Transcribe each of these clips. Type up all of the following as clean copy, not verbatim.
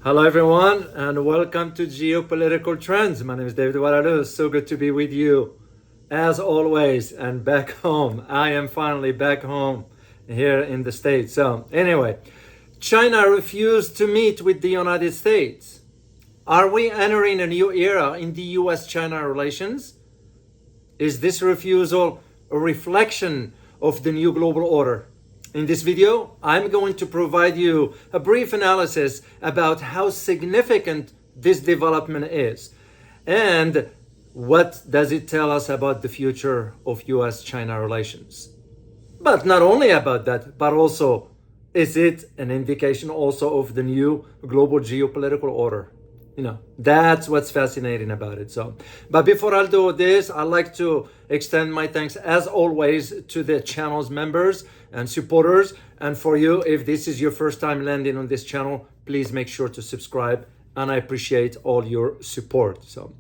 Hello everyone and welcome to Geopolitical Trends. My name is David Oualaalou. So good to be with you as always and back home. I am finally back home here in the States. So anyway, China refused to meet with the United States. Are we entering a new era in the US-China relations? Is this refusal a reflection of the new global order? In this video, I'm going to provide you a brief analysis about how significant this development is and what does it tell us about the future of US-China relations. But not only about that, but also, is it an indication also of the new global geopolitical order? That's what's fascinating about it. But before I'll do this, I'd like to extend my thanks as always to the channel's members and supporters. And for you, if this is your first time landing on this channel, please make sure to subscribe. And I appreciate all your support. So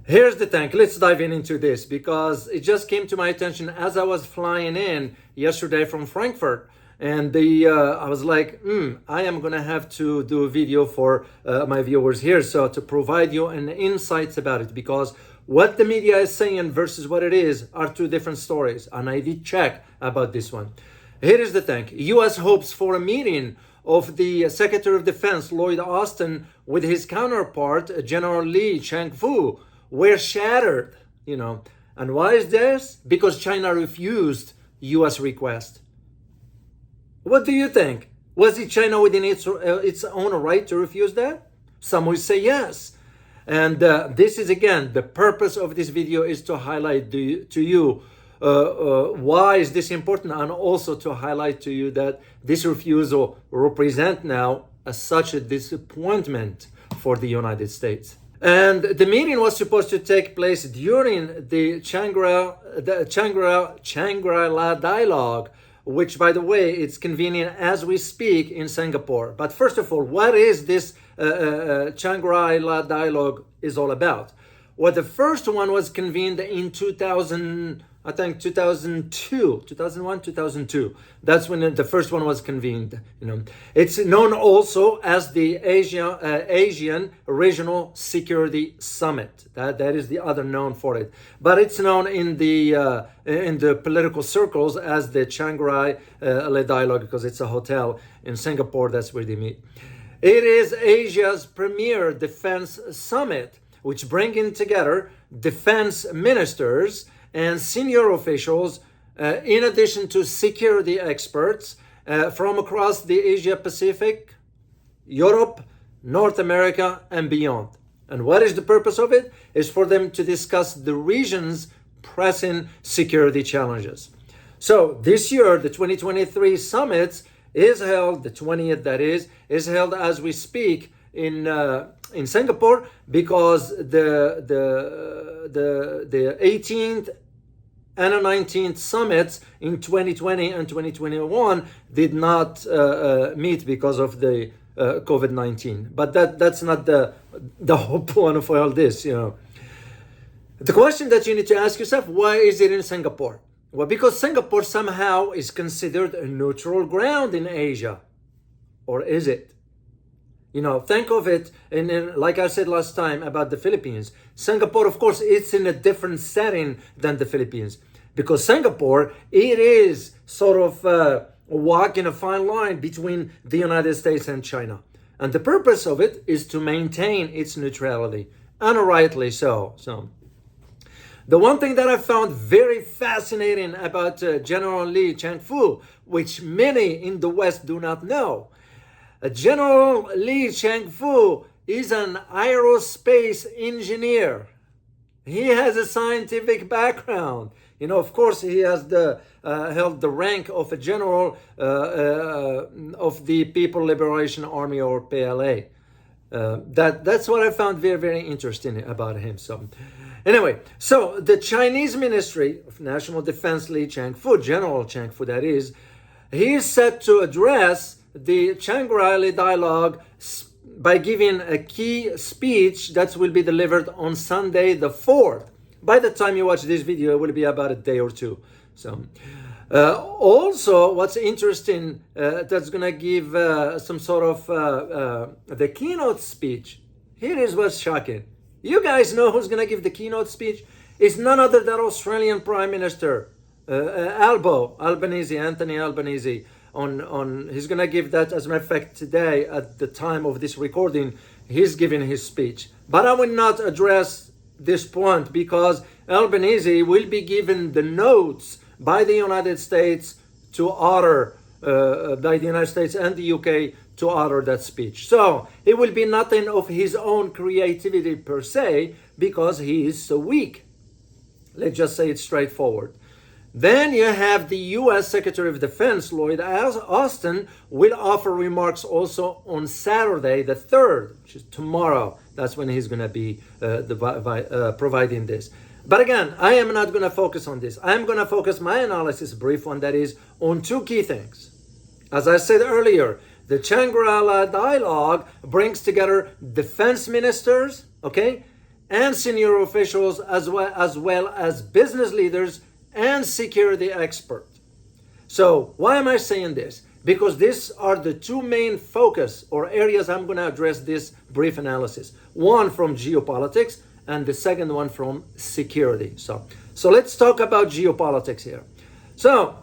here's the thing. Let's dive into this because it just came to my attention as I was flying in yesterday from Frankfurt. And I was like, I am going to have to do a video for my viewers here. So to provide you an insights about it, because what the media is saying versus what it is are two different stories. And I did check about this one. Here is the thing. U.S. hopes for a meeting of the Secretary of Defense, Lloyd Austin, with his counterpart, General Lee Chengfu, were shattered. And why is this? Because China refused U.S. request. What do you think? Was it China within its own right to refuse that? Some will say yes. And this is, again, the purpose of this video is to highlight to you why is this important, and also to highlight to you that this refusal represents now such a disappointment for the United States. And the meeting was supposed to take place during the Shangri-La Dialogue, which, by the way, it's convening as we speak in Singapore. But first of all, what is this Shangri-La Dialogue is all about? Well, the first one was convened in 2002. That's when the first one was convened. It's known also as the Asian Regional Security Summit. That is the other known for it. But it's known in the political circles as the Shangri-La Dialogue because it's a hotel in Singapore. That's where they meet. It is Asia's premier defense summit, which bringing together defense ministers and senior officials, in addition to security experts from across the Asia Pacific, Europe, North America, and beyond. And what is the purpose of it? Is for them to discuss the region's pressing security challenges. So this year, the 2023 summit is held, the 20th that is held as we speak in Singapore, because the 18th and the 19th summits in 2020 and 2021 did not meet because of the COVID-19. But that's not the whole point of all this. The question that you need to ask yourself, why is it in Singapore? Well, because Singapore somehow is considered a neutral ground in Asia. Or is it? Think of it, and like I said last time about the Philippines, Singapore, of course, it's in a different setting than the Philippines. Because Singapore, it is sort of walking a fine line between the United States and China. And the purpose of it is to maintain its neutrality, and rightly so. The one thing that I found very fascinating about General Lee Chengfu, which many in the West do not know, General Lee Chengfu is an aerospace engineer. He has a scientific background. Of course, he has held the rank of a general of the People Liberation Army, or PLA. That's what I found very, very interesting about him. Anyway, so the Chinese Ministry of National Defense, Lee Chengfu, General Chengfu that is, he is set to address the Shangri-La Dialogue by giving a key speech that will be delivered on Sunday the 4th. By the time you watch this video, it will be about a day or two. Also, what's interesting, that's going to give some sort of the keynote speech. Here is what's shocking. You guys know who's going to give the keynote speech? It's none other than Australian Prime Minister Albanese, Anthony Albanese. He's going to give that, as a matter of fact, today at the time of this recording, he's giving his speech. But I will not address this point because Albanese will be given the notes by the United States to order, by the United States and the UK to order that speech. So it will be nothing of his own creativity per se because he is so weak. Let's just say it straightforward. Then you have the U.S. Secretary of Defense, Lloyd Austin, will offer remarks also on Saturday, the 3rd, which is tomorrow. That's when he's going to be providing this. But again, I am not going to focus on this. I'm going to focus my analysis, brief one, that is, on two key things. As I said earlier, the Shangri-La Dialogue brings together defense ministers, okay, and senior officials as well as business leaders and security experts. So why am I saying this? Because these are the two main focus or areas I'm going to address this brief analysis. One from geopolitics and the second one from security. So let's talk about geopolitics here. So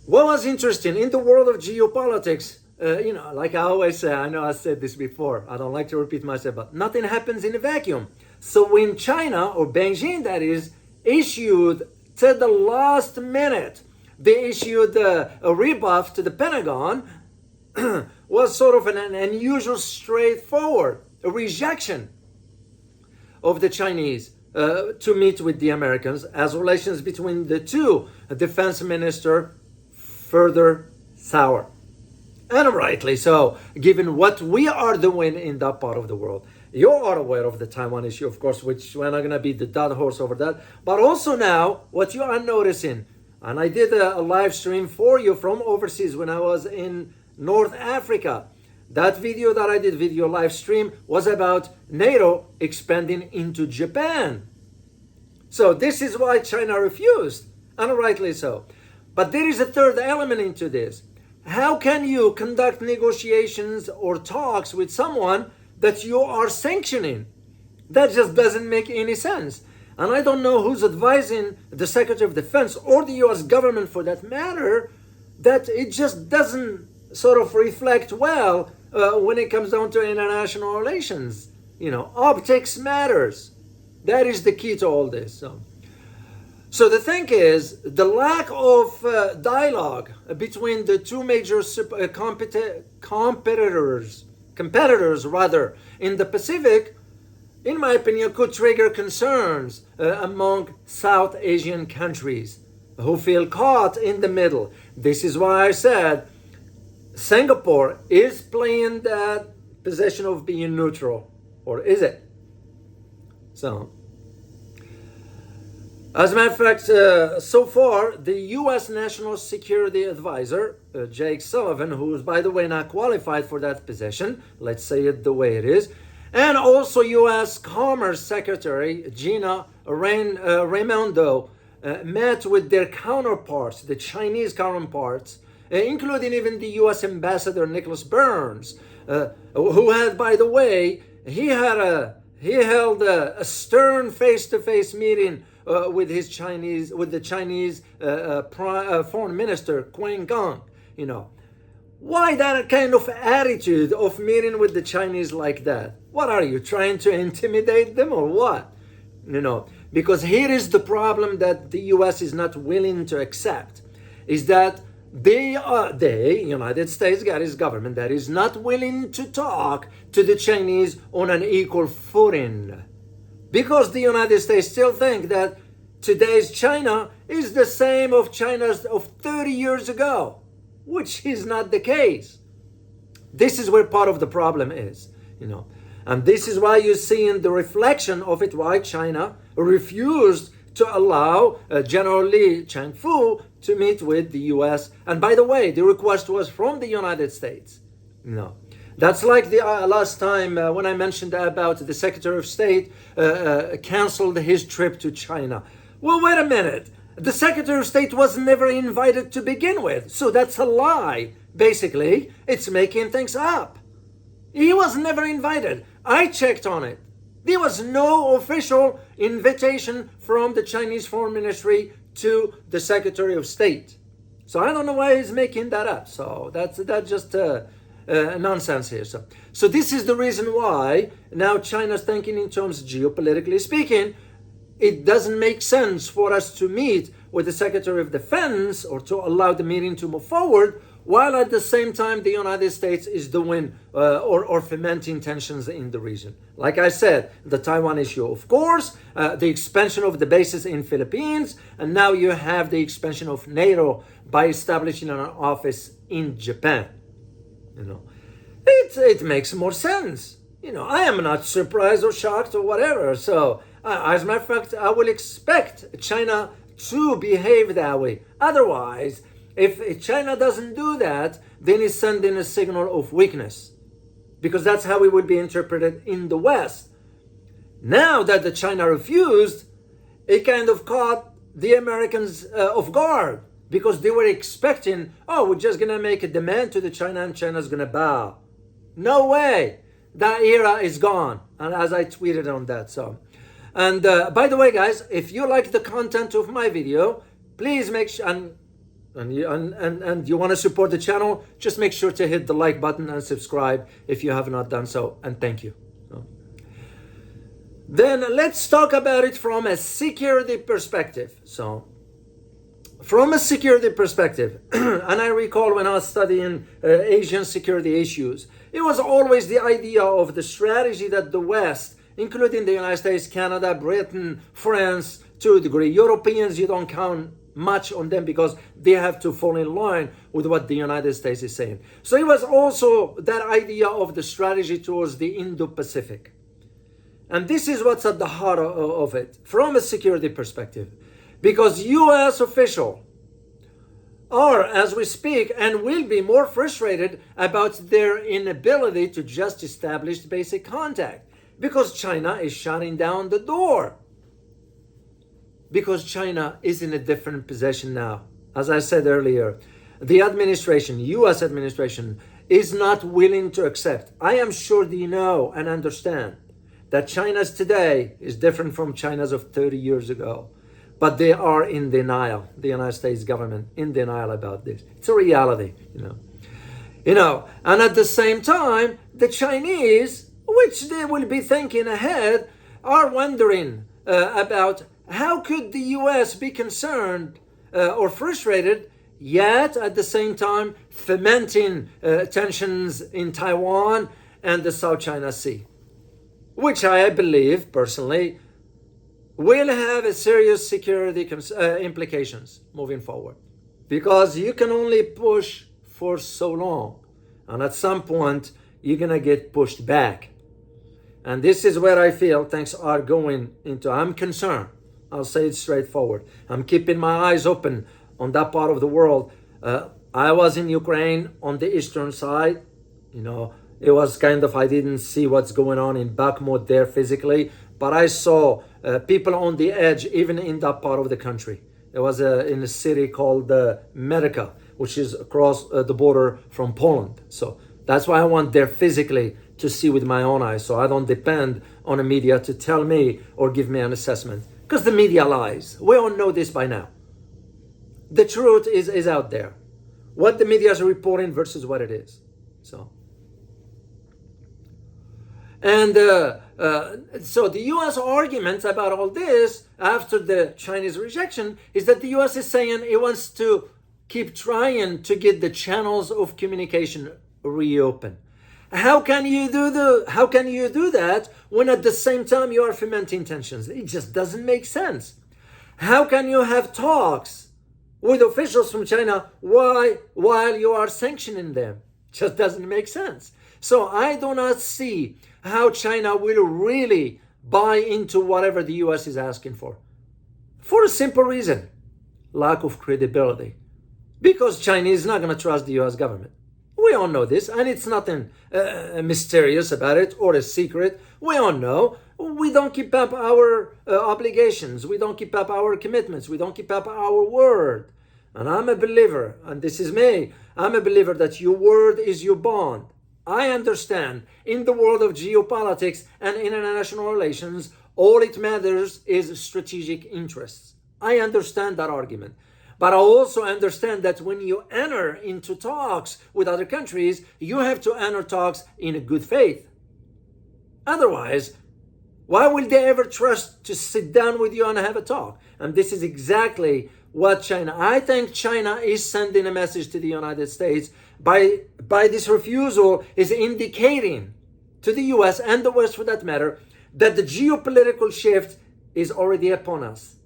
what was interesting in the world of geopolitics, like I always say, I know I said this before, I don't like to repeat myself, but nothing happens in a vacuum. So when China, or Beijing that is, issued to the last minute, they issued a rebuff to the Pentagon, was sort of an unusual, straightforward rejection of the Chinese to meet with the Americans, as relations between the two defense minister further sour. And rightly so, given what we are doing in that part of the world. You are aware of the Taiwan issue, of course, which we're not going to be the dead horse over that. But also now, what you are noticing, and I did a live stream for you from overseas when I was in North Africa. That video that I did, video live stream, was about NATO expanding into Japan. So this is why China refused, and rightly so. But there is a third element into this. How can you conduct negotiations or talks with someone that you are sanctioning? That just doesn't make any sense. And I don't know who's advising the Secretary of Defense or the US government for that matter, that it just doesn't sort of reflect well when it comes down to international relations. Optics matters. That is the key to all this. So the thing is, the lack of dialogue between the two major competitors rather in the Pacific, in my opinion, could trigger concerns among South Asian countries who feel caught in the middle. This is why I said Singapore is playing that position of being neutral, or is it? So, as a matter of fact, so far, the U.S. National Security Advisor, Jake Sullivan, who is, by the way, not qualified for that position, let's say it the way it is, and also U.S. Commerce Secretary Gina Raimondo met with their counterparts, the Chinese counterparts, including even the U.S. Ambassador Nicholas Burns, who had, by the way, he held a stern face-to-face meeting with the Chinese Foreign Minister Qin Gang. Why that kind of attitude of meeting with the Chinese like that? What are you trying to intimidate them or what? Because here is the problem that the U.S. is not willing to accept, is that the United States government that is not willing to talk to the Chinese on an equal footing. Because the United States still think that today's China is the same of China's of 30 years ago, which is not the case. This is where part of the problem is, and this is why you're seeing the reflection of it, why China refused to allow General Lee Chengfu to meet with the U.S. And by the way, the request was from the United States. That's like the last time when I mentioned about the Secretary of State canceled his trip to China. Well, wait a minute. The Secretary of State was never invited to begin with. So that's a lie. Basically, it's making things up. He was never invited. I checked on it. There was no official invitation from the Chinese Foreign Ministry to the Secretary of State. So I don't know why he's making that up. So that's just nonsense here. So this is the reason why now China's thinking in terms, geopolitically speaking, it doesn't make sense for us to meet with the Secretary of Defense or to allow the meeting to move forward, while at the same time the United States is doing or fomenting tensions in the region. Like I said, the Taiwan issue, of course, the expansion of the bases in Philippines, and now you have the expansion of NATO by establishing an office in Japan. It makes more sense. I am not surprised or shocked or whatever. So as a matter of fact, I will expect China to behave that way. Otherwise, if China doesn't do that, then it's sending a signal of weakness, because that's how it would be interpreted in the West. Now that the China refused, it kind of caught the Americans off guard, because they were expecting, we're just going to make a demand to the China and China's going to bow. No way. That era is gone. And as I tweeted on that. And by the way, guys, if you like the content of my video, please make sure, and you want to support the channel, just make sure to hit the like button and subscribe if you have not done so. And thank you. Then let's talk about it from a security perspective. From a security perspective, and I recall when I was studying Asian security issues, it was always the idea of the strategy that the West, including the United States, Canada, Britain, France, to a degree, Europeans, you don't count much on them because they have to fall in line with what the United States is saying. So it was also that idea of the strategy towards the Indo-Pacific. And this is what's at the heart of it, from a security perspective. Because U.S. officials are, as we speak, and will be more frustrated about their inability to just establish basic contact. Because China is shutting down the door. Because China is in a different position now. As I said earlier, the administration, U.S. administration, is not willing to accept. I am sure they know and understand that China's today is different from China's of 30 years ago. But they are in denial, the United States government, in denial about this. It's a reality, And at the same time, the Chinese, which they will be thinking ahead, are wondering about how could the U.S. be concerned or frustrated, yet at the same time fomenting tensions in Taiwan and the South China Sea, which I believe personally will have a serious security implications moving forward, because you can only push for so long, and at some point you're gonna get pushed back. And this is where I feel things are going into. I'm concerned. I'll say it straightforward. I'm keeping my eyes open on that part of the world. I was in Ukraine on the eastern side. It was kind of, I didn't see what's going on in Bakhmut there physically, but I saw people on the edge, even in that part of the country. It was in a city called Medica, which is across the border from Poland. So that's why I went there physically to see with my own eyes, so I don't depend on the media to tell me or give me an assessment. Because the media lies. We all know this by now. The truth is out there. What the media is reporting versus what it is. And so the U.S. argument about all this after the Chinese rejection is that the U.S. is saying it wants to keep trying to get the channels of communication reopened. How can you do that when at the same time you are fomenting tensions? It just doesn't make sense. How can you have talks with officials from China while you are sanctioning them? Just doesn't make sense. So I do not see how China will really buy into whatever the U.S. is asking for a simple reason: lack of credibility. Because China is not going to trust the U.S. government. We all know this, and it's nothing mysterious about it or a secret. We all know we don't keep up our obligations, we don't keep up our commitments, we don't keep up our word. And I'm a believer, and this is me, I'm a believer that your word is your bond. I understand in the world of geopolitics and international relations, all it matters is strategic interests. I understand that argument. But I also understand that when you enter into talks with other countries, you have to enter talks in a good faith. Otherwise, why will they ever trust to sit down with you and have a talk? And this is exactly what I think China is sending a message to the United States by this refusal, is indicating to the US and the West for that matter, that the geopolitical shift is already upon us.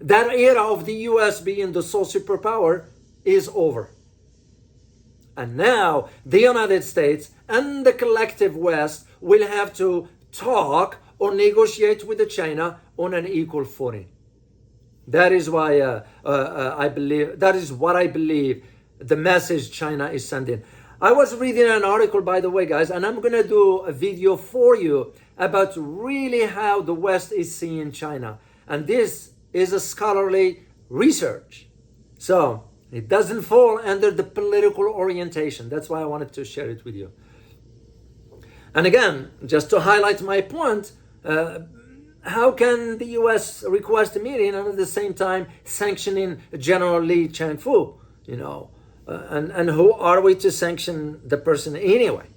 That era of the US being the sole superpower is over. And now the United States and the collective West will have to talk or negotiate with China on an equal footing. That is why that is what I believe the message China is sending. I was reading an article, by the way, guys, and I'm going to do a video for you about really how the West is seeing China. And this is a scholarly research. So it doesn't fall under the political orientation. That's why I wanted to share it with you. And again, just to highlight my point, how can the US request a meeting and at the same time sanctioning General Lee Chengfu? And who are we to sanction the person anyway?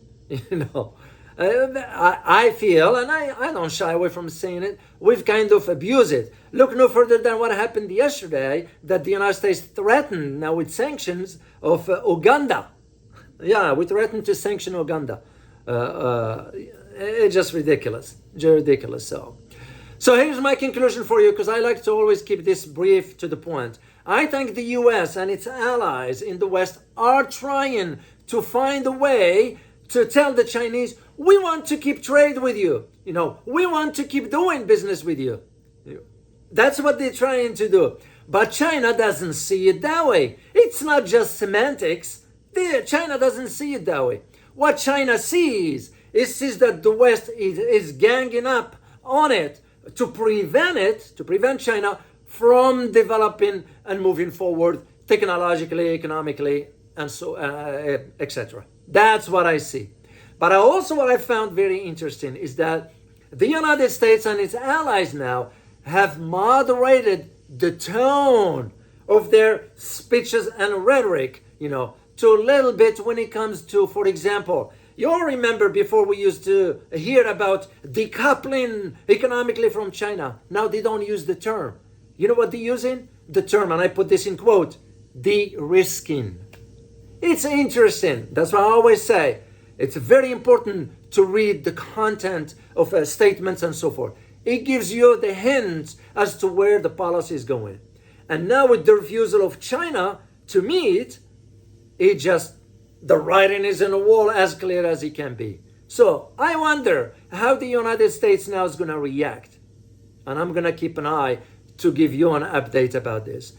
I feel, and I don't shy away from saying it, we've kind of abused it. Look no further than what happened yesterday, that the United States threatened now with sanctions of Uganda. Yeah, we threatened to sanction Uganda. It's just ridiculous, So here's my conclusion for you, because I like to always keep this brief to the point. I think the US and its allies in the West are trying to find a way to tell the Chinese, we want to keep trade with you. We want to keep doing business with you. That's what they're trying to do. But China doesn't see it that way. It's not just semantics. China doesn't see it that way. What China sees is that the West is ganging up on it to prevent China from developing and moving forward technologically, economically, and so etc. That's what I see. But also what I found very interesting is that the United States and its allies now have moderated the tone of their speeches and rhetoric, to a little bit when it comes to, for example, you all remember before we used to hear about decoupling economically from China. Now they don't use the term. You know what they're using? The term, and I put this in quote, de-risking. It's interesting. That's what I always say. It's very important to read the content of statements and so forth. It gives you the hints as to where the policy is going. And now with the refusal of China to meet, the writing is on the wall as clear as it can be. So I wonder how the United States now is going to react. And I'm going to keep an eye to give you an update about this.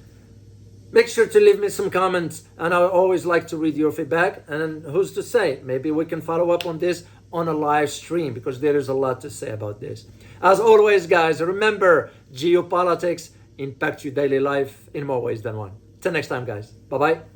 Make sure to leave me some comments, and I always like to read your feedback. And who's to say, maybe we can follow up on this on a live stream, because there is a lot to say about this. As always, guys, remember, geopolitics impact your daily life in more ways than one. Till next time, guys. Bye-bye.